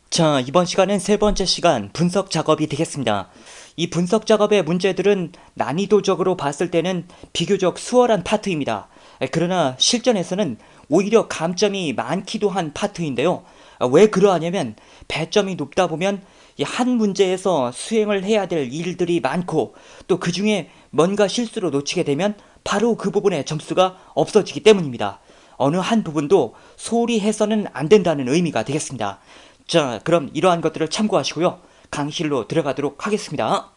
자, 이번 시간은 세 번째 시간 분석 작업이 되겠습니다. 이 분석 작업의 문제들은 난이도적으로 봤을 때는 비교적 수월한 파트입니다. 그러나 실전에서는 오히려 감점이 많기도 한 파트인데요. 왜 그러하냐면 배점이 높다 보면 이 한 문제에서 수행을 해야 될 일들이 많고 또 그 중에 뭔가 실수로 놓치게 되면 바로 그 부분에 점수가 없어지기 때문입니다. 어느 한 부분도 소홀히 해서는 안 된다는 의미가 되겠습니다. 자, 그럼 이러한 것들을 참고하시고요. 강의실로 들어가도록 하겠습니다.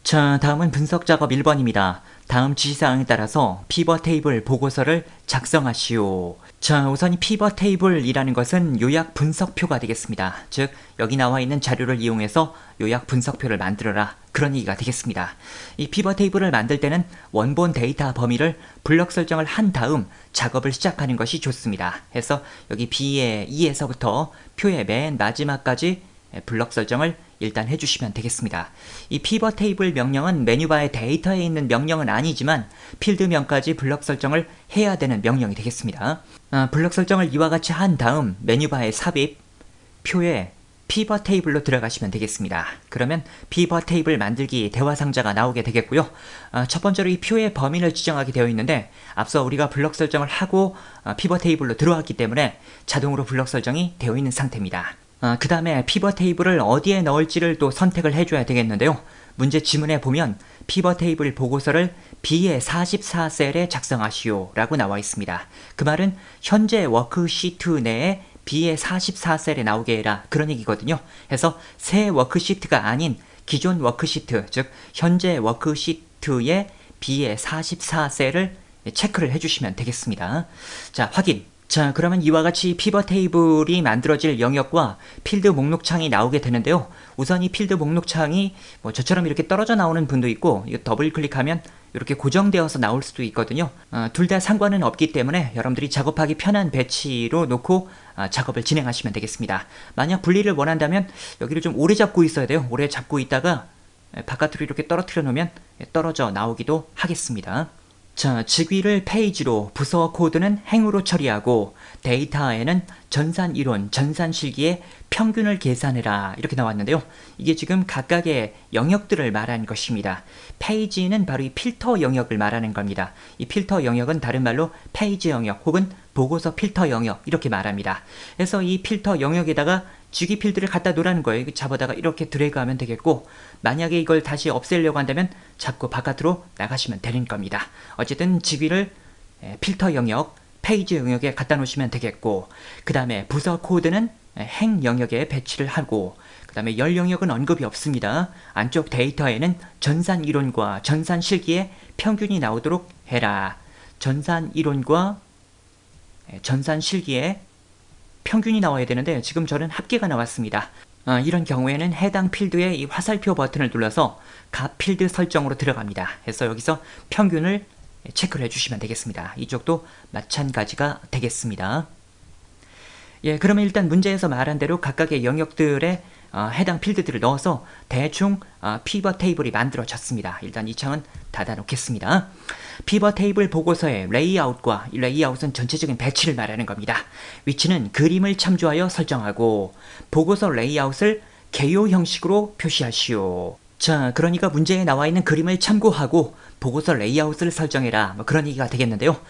자, 다음은 분석 작업 1번입니다. 다음 지시사항에 따라서 피벗 테이블 보고서를 작성하시오. 자, 우선 이 피벗 테이블이라는 것은 요약 분석표가 되겠습니다. 즉, 여기 나와 있는 자료를 이용해서 요약 분석표를 만들어라. 그런 얘기가 되겠습니다. 이 피벗 테이블을 만들 때는 원본 데이터 범위를 블럭 설정을 한 다음 작업을 시작하는 것이 좋습니다. 해서 여기 B의 2에서부터 표의 맨 마지막까지 블럭 설정을 일단 해주시면 되겠습니다. 이 피벗 테이블 명령은 메뉴바의 데이터에 있는 명령은 아니지만 필드명까지 블럭 설정을 해야 되는 명령이 되겠습니다. 블럭 설정을 이와 같이 한 다음 메뉴바의 삽입, 표에 피벗 테이블로 들어가시면 되겠습니다. 그러면 피벗 테이블 만들기 대화 상자가 나오게 되겠고요. 첫 번째로 이 표의 범위를 지정하게 되어 있는데 앞서 우리가 블럭 설정을 하고 피벗 테이블로 들어왔기 때문에 자동으로 블럭 설정이 되어 있는 상태입니다. 그 다음에 피벗 테이블을 어디에 넣을지를 또 선택을 해줘야 되겠는데요. 문제 지문에 보면 피벗 테이블 보고서를 B의 44셀에 작성하시오 라고 나와 있습니다. 그 말은 현재 워크시트 내에 B의 44셀에 나오게 해라 그런 얘기거든요. 해서 새 워크시트가 아닌 기존 워크시트, 즉 현재 워크시트의 B의 44셀을 체크를 해주시면 되겠습니다. 자, 확인. 자, 그러면 이와 같이 피벗 테이블이 만들어질 영역과 필드 목록창이 나오게 되는데요. 우선 이 필드 목록창이 저처럼 이렇게 떨어져 나오는 분도 있고 이거 더블 클릭하면 이렇게 고정되어서 나올 수도 있거든요. 둘 다 상관은 없기 때문에 여러분들이 작업하기 편한 배치로 놓고 작업을 진행하시면 되겠습니다. 만약 분리를 원한다면 여기를 좀 오래 잡고 있어야 돼요. 오래 잡고 있다가 바깥으로 이렇게 떨어뜨려 놓으면 떨어져 나오기도 하겠습니다. 자, 직위를 페이지로, 부서 코드는 행으로 처리하고 데이터에는 전산 이론, 전산 실기의 평균을 계산해라 이렇게 나왔는데요. 이게 지금 각각의 영역들을 말하는 것입니다. 페이지는 바로 이 필터 영역을 말하는 겁니다. 이 필터 영역은 다른 말로 페이지 영역 혹은 보고서 필터 영역 이렇게 말합니다. 그래서 이 필터 영역에다가 직위 필드를 갖다 놓으라는 거예요. 잡아다가 이렇게 드래그하면 되겠고 만약에 이걸 다시 없애려고 한다면 잡고 바깥으로 나가시면 되는 겁니다. 어쨌든 직위를 필터 영역, 페이지 영역에 갖다 놓으시면 되겠고 그 다음에 부서 코드는 행 영역에 배치를 하고 그 다음에 열 영역은 언급이 없습니다. 안쪽 데이터에는 전산 이론과 전산 실기의 평균이 나오도록 해라. 전산 이론과 전산 실기의 평균이 나와야 되는데 지금 저는 합계가 나왔습니다. 이런 경우에는 해당 필드에 이 화살표 버튼을 눌러서 각 필드 설정으로 들어갑니다. 해서 여기서 평균을 체크를 해주시면 되겠습니다. 이쪽도 마찬가지가 되겠습니다. 예, 그러면 일단 문제에서 말한 대로 각각의 영역들에 해당 필드들을 넣어서 대충 피벗 테이블이 만들어졌습니다. 일단 이 창은 닫아 놓겠습니다. 피벗 테이블 보고서의 레이아웃과 이 레이아웃은 전체적인 배치를 말하는 겁니다. 위치는 그림을 참조하여 설정하고 보고서 레이아웃을 개요 형식으로 표시하시오. 자, 그러니까 문제에 나와 있는 그림을 참고하고 보고서 레이아웃을 설정해라 그런 얘기가 되겠는데요.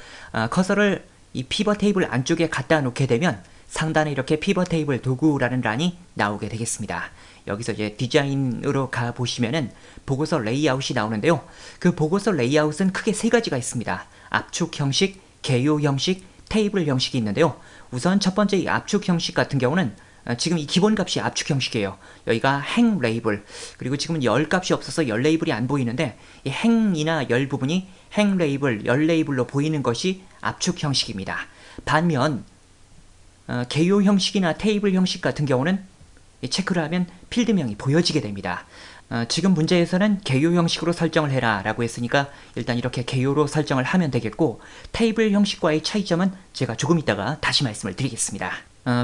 커서를 이 피벗 테이블 안쪽에 갖다 놓게 되면 상단에 이렇게 피벗 테이블 도구라는 란이 나오게 되겠습니다. 여기서 이제 디자인으로 가보시면은 보고서 레이아웃이 나오는데요. 그 보고서 레이아웃은 크게 세 가지가 있습니다. 압축 형식, 개요 형식, 테이블 형식이 있는데요. 우선 첫 번째 이 압축 형식 같은 경우는 지금 이 기본 값이 압축 형식이에요. 여기가 행 레이블, 그리고 지금은 열 값이 없어서 열 레이블이 안 보이는데 이 행이나 열 부분이 행 레이블, 열 레이블로 보이는 것이 압축 형식입니다. 반면 개요 형식이나 테이블 형식 같은 경우는 체크를 하면 필드명이 보여지게 됩니다. 지금 문제에서는 개요 형식으로 설정을 해라 라고 했으니까 일단 이렇게 개요로 설정을 하면 되겠고 테이블 형식과의 차이점은 제가 조금 이따가 다시 말씀을 드리겠습니다.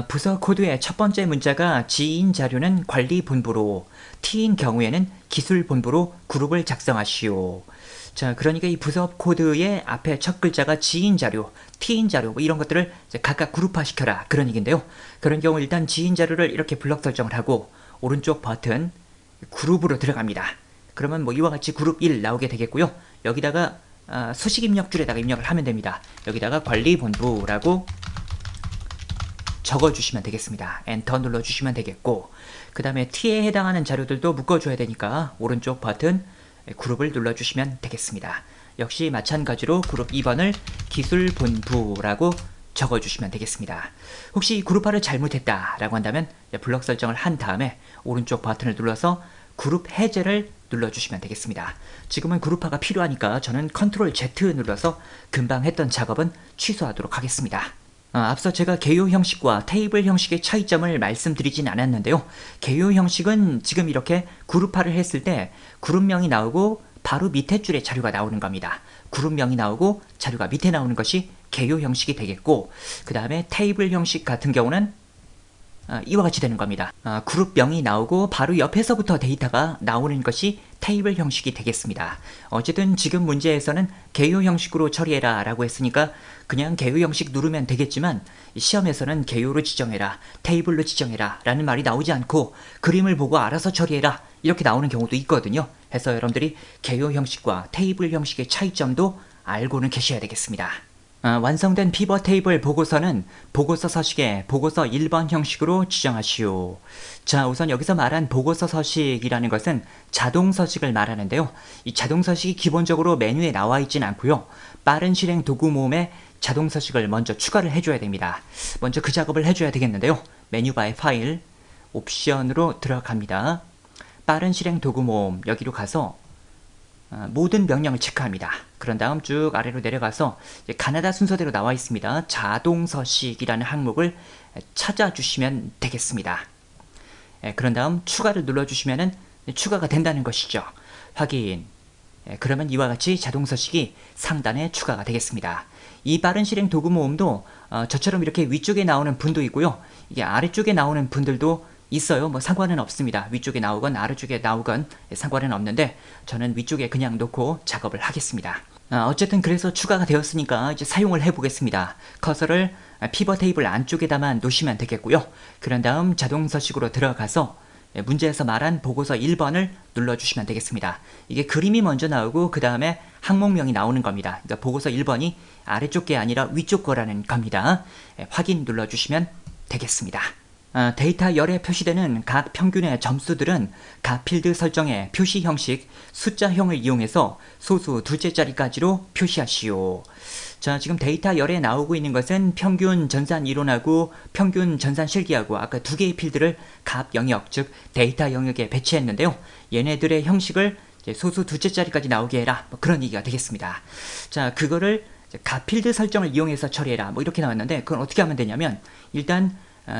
부서 코드의 첫 번째 문자가 G인 자료는 관리 본부로, T인 경우에는 기술 본부로 그룹을 작성하시오. 자, 그러니까 이 부서 코드의 앞에 첫 글자가 G인 자료, T인 자료 뭐 이런 것들을 이제 각각 그룹화시켜라 그런 얘기인데요. 그런 경우 일단 G인 자료를 이렇게 블럭 설정을 하고 오른쪽 버튼 그룹으로 들어갑니다. 그러면 뭐 이와 같이 그룹 1 나오게 되겠고요. 여기다가 수식 입력줄에다가 입력을 하면 됩니다. 여기다가 관리본부라고 적어주시면 되겠습니다. 엔터 눌러주시면 되겠고, 그 다음에 T에 해당하는 자료들도 묶어줘야 되니까 오른쪽 버튼 그룹을 눌러주시면 되겠습니다. 역시 마찬가지로 그룹 2번을 기술본부라고 적어주시면 되겠습니다. 혹시 그룹화를 잘못했다라고 한다면 블럭 설정을 한 다음에 오른쪽 버튼을 눌러서 그룹 해제를 눌러주시면 되겠습니다. 지금은 그룹화가 필요하니까 저는 컨트롤 Z 눌러서 금방 했던 작업은 취소하도록 하겠습니다. 앞서 제가 개요 형식과 테이블 형식의 차이점을 말씀드리진 않았는데요. 개요 형식은 지금 이렇게 그룹화를 했을 때 그룹명이 나오고 바로 밑에 줄에 자료가 나오는 겁니다. 그룹명이 나오고 자료가 밑에 나오는 것이 개요 형식이 되겠고, 그 다음에 테이블 형식 같은 경우는 이와 같이 되는 겁니다. 그룹명이 나오고 바로 옆에서부터 데이터가 나오는 것이 테이블 형식이 되겠습니다. 어쨌든 지금 문제에서는 개요 형식으로 처리해라 라고 했으니까 그냥 개요 형식 누르면 되겠지만 시험에서는 개요로 지정해라, 테이블로 지정해라 라는 말이 나오지 않고 그림을 보고 알아서 처리해라 이렇게 나오는 경우도 있거든요. 해서 여러분들이 개요 형식과 테이블 형식의 차이점도 알고는 계셔야 되겠습니다. 완성된 피벗 테이블 보고서는 보고서 서식에 보고서 1번 형식으로 지정하시오. 자, 우선 여기서 말한 보고서 서식이라는 것은 자동 서식을 말하는데요. 이 자동 서식이 기본적으로 메뉴에 나와 있진 않고요. 빠른 실행 도구 모음에 자동 서식을 먼저 추가를 해줘야 됩니다. 먼저 그 작업을 해줘야 되겠는데요. 메뉴바의 파일, 옵션으로 들어갑니다. 빠른 실행 도구 모음 여기로 가서 모든 명령을 체크합니다. 그런 다음 쭉 아래로 내려가서 가나다 순서대로 나와 있습니다. 자동 서식이라는 항목을 찾아주시면 되겠습니다. 그런 다음 추가를 눌러주시면 추가가 된다는 것이죠. 확인. 그러면 이와 같이 자동 서식이 상단에 추가가 되겠습니다. 이 빠른 실행 도구 모음도 저처럼 이렇게 위쪽에 나오는 분도 있고요. 이게 아래쪽에 나오는 분들도 있어요. 뭐 상관은 없습니다. 위쪽에 나오건 아래쪽에 나오건 상관은 없는데 저는 위쪽에 그냥 놓고 작업을 하겠습니다. 어쨌든 그래서 추가가 되었으니까 이제 사용을 해보겠습니다. 커서를 피벗 테이블 안쪽에다만 놓으시면 되겠고요. 그런 다음 자동 서식으로 들어가서 문제에서 말한 보고서 1번을 눌러주시면 되겠습니다. 이게 그림이 먼저 나오고 그 다음에 항목명이 나오는 겁니다. 그러니까 보고서 1번이 아래쪽 게 아니라 위쪽 거라는 겁니다. 확인 눌러주시면 되겠습니다. 데이터 열에 표시되는 각 평균의 점수들은 각 필드 설정의 표시 형식 숫자형을 이용해서 소수 둘째 자리까지로 표시하시오. 자, 지금 데이터 열에 나오고 있는 것은 평균 전산 이론하고 평균 전산 실기하고 아까 두 개의 필드를 각 영역, 즉 데이터 영역에 배치했는데요. 얘네들의 형식을 소수 둘째 자리까지 나오게 해라. 뭐 그런 얘기가 되겠습니다. 자, 그거를 각 필드 설정을 이용해서 처리해라. 뭐 이렇게 나왔는데 그건 어떻게 하면 되냐면 일단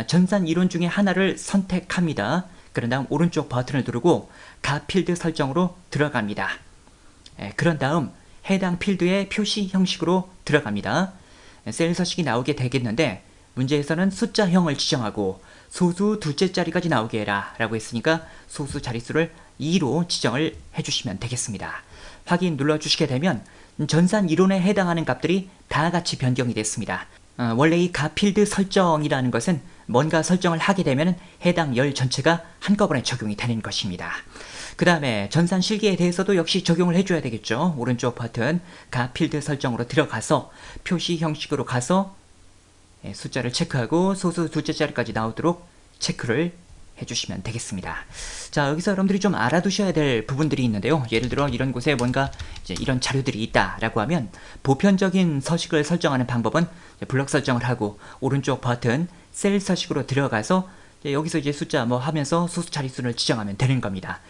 전산 이론 중에 하나를 선택합니다. 그런 다음 오른쪽 버튼을 누르고 각 필드 설정으로 들어갑니다. 그런 다음 해당 필드의 표시 형식으로 들어갑니다. 셀 서식이 나오게 되겠는데 문제에서는 숫자형을 지정하고 소수 둘째 자리까지 나오게 해라 라고 했으니까 소수 자릿수를 2로 지정을 해주시면 되겠습니다. 확인 눌러주시게 되면 전산 이론에 해당하는 값들이 다 같이 변경이 됐습니다. 원래 이 각 필드 설정이라는 것은 뭔가 설정을 하게 되면 해당 열 전체가 한꺼번에 적용이 되는 것입니다. 그 다음에 전산 실기에 대해서도 역시 적용을 해줘야 되겠죠. 오른쪽 버튼 각 필드 설정으로 들어가서 표시 형식으로 가서 숫자를 체크하고 소수 둘째 자리까지 나오도록 체크를 해주시면 되겠습니다. 자, 여기서 여러분들이 좀 알아두셔야 될 부분들이 있는데요. 예를 들어 이런 곳에 뭔가 이제 이런 자료들이 있다라고 하면 보편적인 서식을 설정하는 방법은 블럭 설정을 하고 오른쪽 버튼 셀 서식으로 들어가서 여기서 이제 숫자 뭐 하면서 소수 자릿수를 지정하면 되는 겁니다.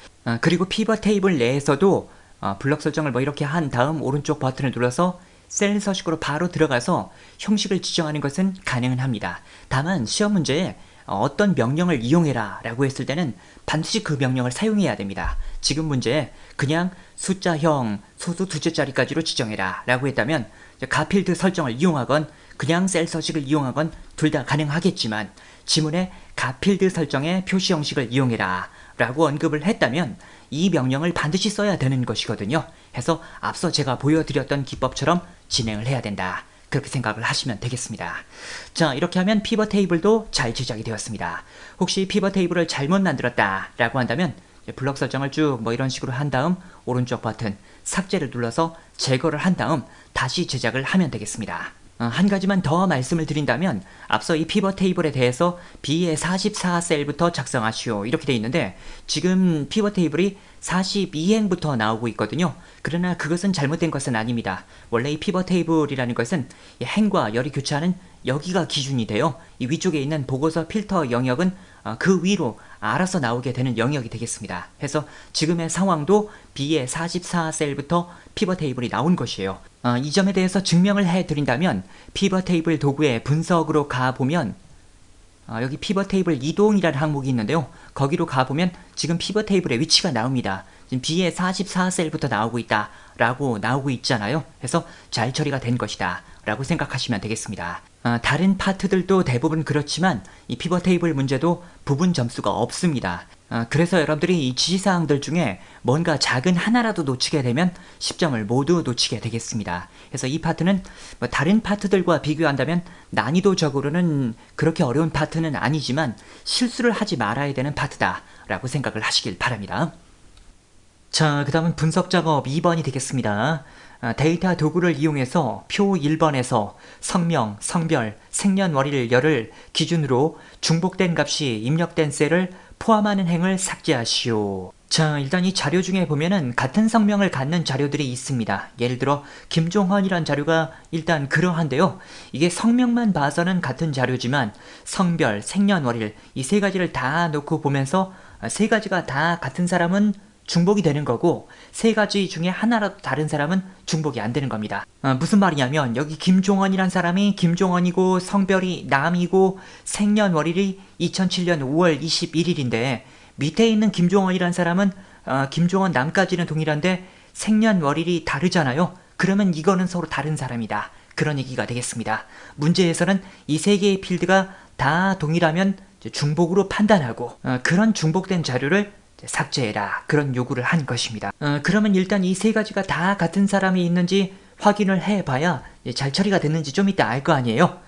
그리고 피벗 테이블 내에서도 블럭 설정을 뭐 이렇게 한 다음 오른쪽 버튼을 눌러서 셀 서식으로 바로 들어가서 형식을 지정하는 것은 가능은 합니다. 다만 시험 문제에 어떤 명령을 이용해라 라고 했을 때는 반드시 그 명령을 사용해야 됩니다. 지금 문제에 그냥 숫자형 소수 둘째 자리까지로 지정해라 라고 했다면 각 필드 설정을 이용하건 그냥 셀 서식을 이용하건 둘 다 가능하겠지만 지문에 각 필드 설정의 표시 형식을 이용해라 라고 언급을 했다면 이 명령을 반드시 써야 되는 것이거든요. 해서 앞서 제가 보여드렸던 기법처럼 진행을 해야 된다. 그렇게 생각을 하시면 되겠습니다. 자, 이렇게 하면 피벗 테이블도 잘 제작이 되었습니다. 혹시 피벗 테이블을 잘못 만들었다 라고 한다면 블럭 설정을 쭉 이런 식으로 한 다음 오른쪽 버튼 삭제를 눌러서 제거를 한 다음 다시 제작을 하면 되겠습니다. 한 가지만 더 말씀을 드린다면 앞서 이 피벗 테이블에 대해서 B의 44셀부터 작성하시오 이렇게 되어 있는데 지금 피벗 테이블이 42행부터 나오고 있거든요. 그러나 그것은 잘못된 것은 아닙니다. 원래 이 피벗 테이블이라는 것은 행과 열이 교차하는 여기가 기준이 돼요. 이 위쪽에 있는 보고서 필터 영역은 그 위로 알아서 나오게 되는 영역이 되겠습니다. 해서 지금의 상황도 B의 44셀부터 피벗 테이블이 나온 것이에요. 이 점에 대해서 증명을 해드린다면 피벗 테이블 도구의 분석으로 가보면 여기 피벗 테이블 이동이라는 항목이 있는데요. 거기로 가보면 지금 피벗 테이블의 위치가 나옵니다. 지금 B의 44셀부터 나오고 있다 라고 나오고 있잖아요. 그래서 잘 처리가 된 것이다 라고 생각하시면 되겠습니다. 다른 파트들도 대부분 그렇지만 이 피벗 테이블 문제도 부분 점수가 없습니다. 그래서 여러분들이 이 지시사항들 중에 뭔가 작은 하나라도 놓치게 되면 10점을 모두 놓치게 되겠습니다. 그래서 이 파트는 다른 파트들과 비교한다면 난이도적으로는 그렇게 어려운 파트는 아니지만 실수를 하지 말아야 되는 파트다 라고 생각을 하시길 바랍니다. 자, 그 다음은 분석 작업 2번이 되겠습니다. 데이터 도구를 이용해서 표 1번에서 성명, 성별, 생년월일, 열을 기준으로 중복된 값이 입력된 셀을 포함하는 행을 삭제하시오. 자, 일단 이 자료 중에 보면은 같은 성명을 갖는 자료들이 있습니다. 예를 들어 김종헌이란 자료가 일단 그러한데요. 이게 성명만 봐서는 같은 자료지만 성별, 생년월일 이 세 가지를 다 놓고 보면서 세 가지가 다 같은 사람은 중복이 되는 거고 세 가지 중에 하나라도 다른 사람은 중복이 안 되는 겁니다. 무슨 말이냐면 여기 김종헌이란 사람이 김종헌이고 성별이 남이고 생년월일이 2007년 5월 21일인데 밑에 있는 김종헌이란 사람은 김종헌 남까지는 동일한데 생년월일이 다르잖아요. 그러면 이거는 서로 다른 사람이다. 그런 얘기가 되겠습니다. 문제에서는 이 세 개의 필드가 다 동일하면 중복으로 판단하고 그런 중복된 자료를 삭제해라 그런 요구를 한 것입니다. 그러면 일단 이 세 가지가 다 같은 사람이 있는지 확인을 해봐야 잘 처리가 됐는지 좀 이따 알 거 아니에요.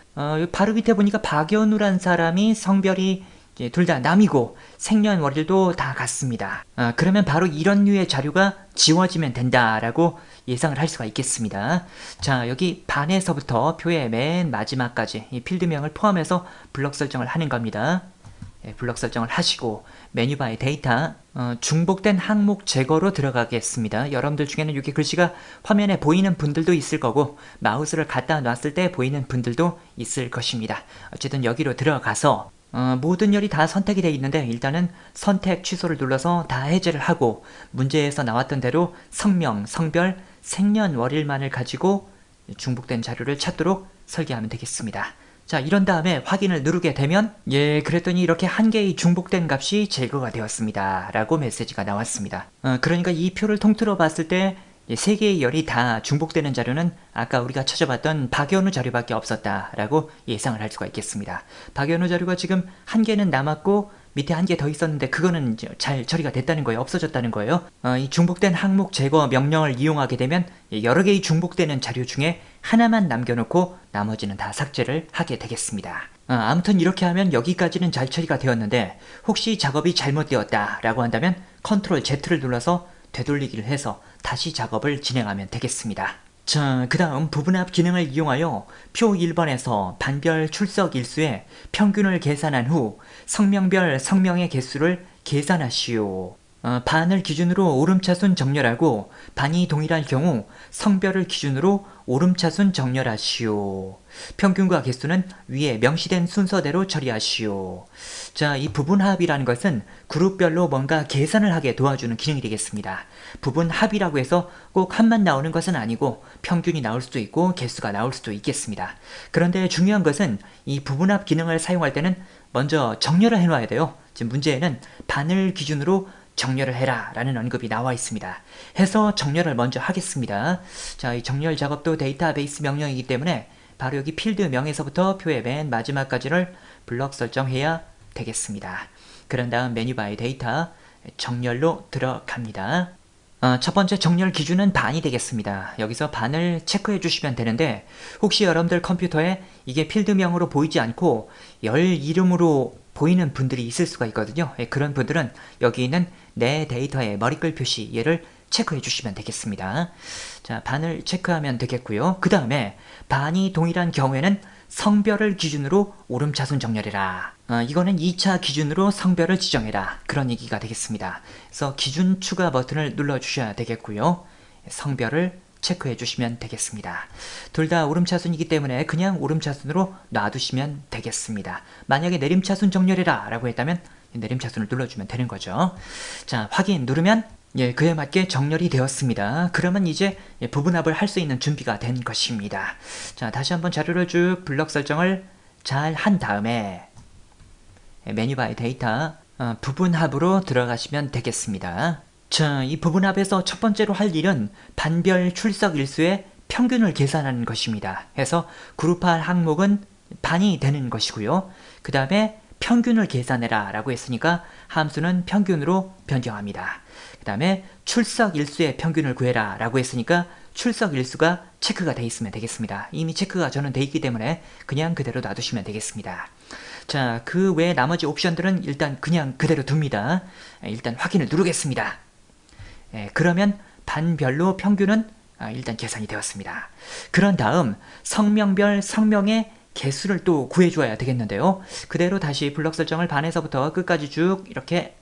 바로 밑에 보니까 박연우란 사람이 성별이 둘 다 남이고 생년월일도 다 같습니다. 그러면 바로 이런 류의 자료가 지워지면 된다라고 예상을 할 수가 있겠습니다. 자, 여기 반에서부터 표의 맨 마지막까지 이 필드명을 포함해서 블럭 설정을 하는 겁니다. 블럭 설정을 하시고 메뉴바의 데이터 중복된 항목 제거로 들어가겠습니다. 여러분들 중에는 이렇게 글씨가 화면에 보이는 분들도 있을 거고 마우스를 갖다 놨을 때 보이는 분들도 있을 것입니다. 어쨌든 여기로 들어가서 모든 열이 다 선택이 되어 있는데 일단은 선택 취소를 눌러서 다 해제를 하고 문제에서 나왔던 대로 성명, 성별, 생년월일만을 가지고 중복된 자료를 찾도록 설계하면 되겠습니다. 자, 이런 다음에 확인을 누르게 되면 그랬더니 이렇게 한 개의 중복된 값이 제거가 되었습니다 라고 메시지가 나왔습니다. 그러니까 이 표를 통틀어 봤을 때 세 개의 열이 다 중복되는 자료는 아까 우리가 찾아봤던 박연우 자료밖에 없었다 라고 예상을 할 수가 있겠습니다. 박연우 자료가 지금 한 개는 남았고 밑에 한 개 더 있었는데 그거는 잘 처리가 됐다는 거예요. 없어졌다는 거예요. 이 중복된 항목 제거 명령을 이용하게 되면 여러 개의 중복되는 자료 중에 하나만 남겨놓고 나머지는 다 삭제를 하게 되겠습니다. 아무튼 이렇게 하면 여기까지는 잘 처리가 되었는데 혹시 작업이 잘못되었다 라고 한다면 컨트롤 Z를 눌러서 되돌리기를 해서 다시 작업을 진행하면 되겠습니다. 자, 그 다음 부분합 기능을 이용하여 표 1번에서 반별 출석 일수의 평균을 계산한 후 성명별 성명의 개수를 계산하시오. 반을 기준으로 오름차순 정렬하고 반이 동일할 경우 성별을 기준으로 오름차순 정렬하시오. 평균과 개수는 위에 명시된 순서대로 처리하시오. 자, 이 부분합이라는 것은 그룹별로 뭔가 계산을 하게 도와주는 기능이 되겠습니다. 부분합이라고 해서 꼭 합만 나오는 것은 아니고 평균이 나올 수도 있고 개수가 나올 수도 있겠습니다. 그런데 중요한 것은 이 부분합 기능을 사용할 때는 먼저 정렬을 해놔야 돼요. 지금 문제에는 반을 기준으로 정렬을 해라 라는 언급이 나와 있습니다. 해서 정렬을 먼저 하겠습니다. 자, 이 정렬 작업도 데이터베이스 명령이기 때문에 바로 여기 필드명에서부터 표의 맨 마지막까지를 블럭 설정해야 되겠습니다. 그런 다음 메뉴바의 데이터 정렬로 들어갑니다. 첫 번째 정렬 기준은 반이 되겠습니다. 여기서 반을 체크해 주시면 되는데 혹시 여러분들 컴퓨터에 이게 필드명으로 보이지 않고 열 이름으로 보이는 분들이 있을 수가 있거든요. 그런 분들은 여기 있는 내 데이터의 머리글 표시 얘를 체크해 주시면 되겠습니다. 자, 반을 체크하면 되겠고요. 그 다음에 반이 동일한 경우에는 성별을 기준으로 오름차순 정렬해라. 이거는 2차 기준으로 성별을 지정해라. 그런 얘기가 되겠습니다. 그래서 기준 추가 버튼을 눌러주셔야 되겠고요. 성별을 체크해 주시면 되겠습니다. 둘 다 오름차순이기 때문에 그냥 오름차순으로 놔두시면 되겠습니다. 만약에 내림차순 정렬해라 라고 했다면 내림차순을 눌러주면 되는 거죠. 자, 확인 누르면 그에 맞게 정렬이 되었습니다. 그러면 이제 부분합을 할 수 있는 준비가 된 것입니다. 자, 다시 한번 자료를 쭉 블럭 설정을 잘 한 다음에 메뉴바의 데이터 부분합으로 들어가시면 되겠습니다. 자, 이 부분합에서 첫 번째로 할 일은 반별 출석 일수의 평균을 계산하는 것입니다. 해서 그룹할 항목은 반이 되는 것이고요. 그 다음에 평균을 계산해라 라고 했으니까 함수는 평균으로 변경합니다. 그 다음에 출석 일수의 평균을 구해라 라고 했으니까 출석 일수가 체크가 돼 있으면 되겠습니다. 이미 체크가 저는 돼 있기 때문에 그냥 그대로 놔두시면 되겠습니다. 자, 그 외 나머지 옵션들은 일단 그냥 그대로 둡니다. 일단 확인을 누르겠습니다. 그러면 반별로 평균은 일단 계산이 되었습니다. 그런 다음 성명별 성명의 개수를 또 구해줘야 되겠는데요. 그대로 다시 블럭 설정을 반에서부터 끝까지 쭉 이렇게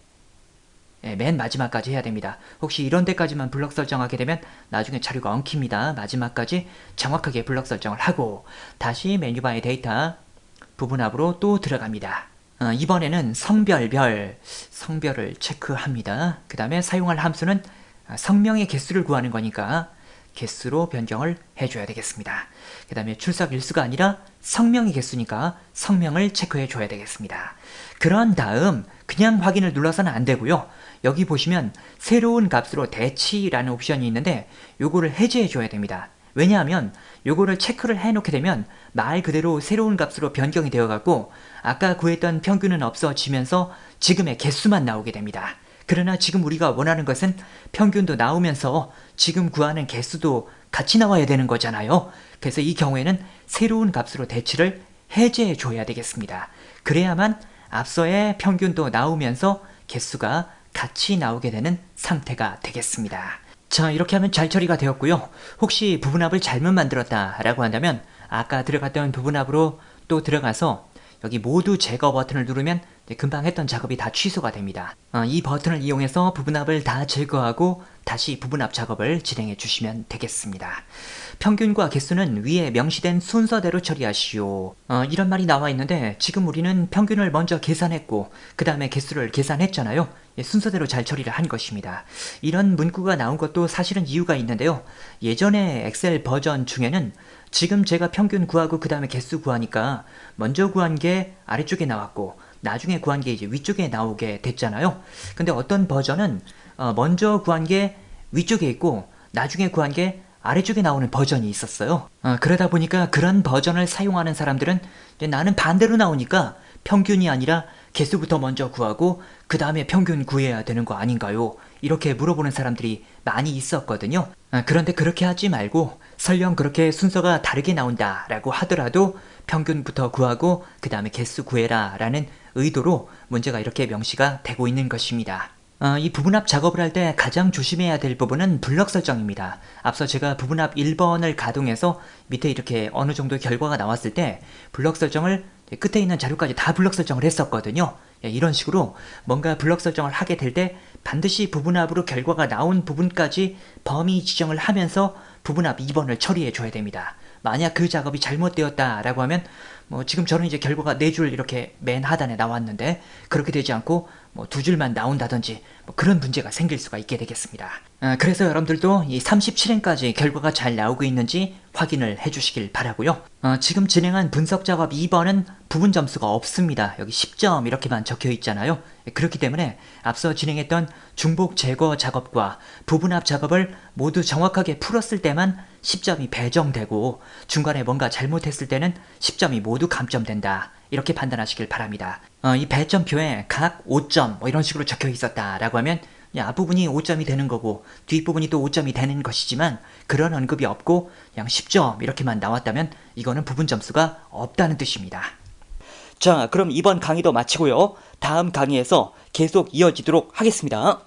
맨 마지막까지 해야 됩니다. 혹시 이런 데까지만 블럭 설정하게 되면 나중에 자료가 엉킵니다. 마지막까지 정확하게 블럭 설정을 하고 다시 메뉴바의 데이터 부분합으로 또 들어갑니다. 이번에는 성별을 체크합니다. 그 다음에 사용할 함수는 성명의 개수를 구하는 거니까 개수로 변경을 해줘야 되겠습니다. 그 다음에 출석 일수가 아니라 성명의 개수니까 성명을 체크해 줘야 되겠습니다. 그런 다음 그냥 확인을 눌러서는 안 되고요. 여기 보시면 새로운 값으로 대치라는 옵션이 있는데 요거를 해제해 줘야 됩니다. 왜냐하면 요거를 체크를 해놓게 되면 말 그대로 새로운 값으로 변경이 되어갖고 아까 구했던 평균은 없어지면서 지금의 개수만 나오게 됩니다. 그러나 지금 우리가 원하는 것은 평균도 나오면서 지금 구하는 개수도 같이 나와야 되는 거잖아요. 그래서 이 경우에는 새로운 값으로 대치를 해제해 줘야 되겠습니다. 그래야만 앞서의 평균도 나오면서 개수가 같이 나오게 되는 상태가 되겠습니다. 자, 이렇게 하면 잘 처리가 되었고요. 혹시 부분합을 잘못 만들었다 라고 한다면 아까 들어갔던 부분합으로 또 들어가서 여기 모두 제거 버튼을 누르면 금방 했던 작업이 다 취소가 됩니다. 이 버튼을 이용해서 부분합을 다 제거하고 다시 부분합 작업을 진행해 주시면 되겠습니다. 평균과 개수는 위에 명시된 순서대로 처리하시오. 이런 말이 나와 있는데 지금 우리는 평균을 먼저 계산했고 그 다음에 개수를 계산했잖아요. 순서대로 잘 처리를 한 것입니다. 이런 문구가 나온 것도 사실은 이유가 있는데요. 예전에 엑셀 버전 중에는 지금 제가 평균 구하고 그 다음에 개수 구하니까 먼저 구한 게 아래쪽에 나왔고 나중에 구한 게 이제 위쪽에 나오게 됐잖아요. 근데 어떤 버전은 먼저 구한 게 위쪽에 있고 나중에 구한 게 아래쪽에 나오는 버전이 있었어요. 그러다 보니까 그런 버전을 사용하는 사람들은 나는 반대로 나오니까 평균이 아니라 개수부터 먼저 구하고 그 다음에 평균 구해야 되는 거 아닌가요? 이렇게 물어보는 사람들이 많이 있었거든요. 그런데 그렇게 하지 말고 설령 그렇게 순서가 다르게 나온다 라고 하더라도 평균부터 구하고 그 다음에 개수 구해라 라는 의도로 문제가 이렇게 명시가 되고 있는 것입니다. 이 부분합 작업을 할 때 가장 조심해야 될 부분은 블럭 설정입니다. 앞서 제가 부분합 1번을 가동해서 밑에 이렇게 어느 정도 결과가 나왔을 때 블럭 설정을 끝에 있는 자료까지 다 블럭 설정을 했었거든요. 이런 식으로 뭔가 블럭 설정을 하게 될 때 반드시 부분합으로 결과가 나온 부분까지 범위 지정을 하면서 부분합 2번을 처리해 줘야 됩니다. 만약 그 작업이 잘못되었다라고 하면 지금 저는 이제 결과가 4줄 이렇게 맨 하단에 나왔는데 그렇게 되지 않고 2줄만 나온다든지 그런 문제가 생길 수가 있게 되겠습니다. 그래서 여러분들도 이 37행까지 결과가 잘 나오고 있는지 확인을 해주시길 바라고요. 지금 진행한 분석 작업 2번은 부분 점수가 없습니다. 여기 10점 이렇게만 적혀 있잖아요. 그렇기 때문에 앞서 진행했던 중복 제거 작업과 부분합 작업을 모두 정확하게 풀었을 때만 10점이 배정되고 중간에 뭔가 잘못했을 때는 10점이 모두 감점된다. 이렇게 판단하시길 바랍니다. 이 배점표에 각 5점 이런 식으로 적혀 있었다라고 하면 앞부분이 5점이 되는 거고 뒷부분이 또 5점이 되는 것이지만 그런 언급이 없고 그냥 10점 이렇게만 나왔다면 이거는 부분 점수가 없다는 뜻입니다. 자, 그럼 이번 강의도 마치고요. 다음 강의에서 계속 이어지도록 하겠습니다.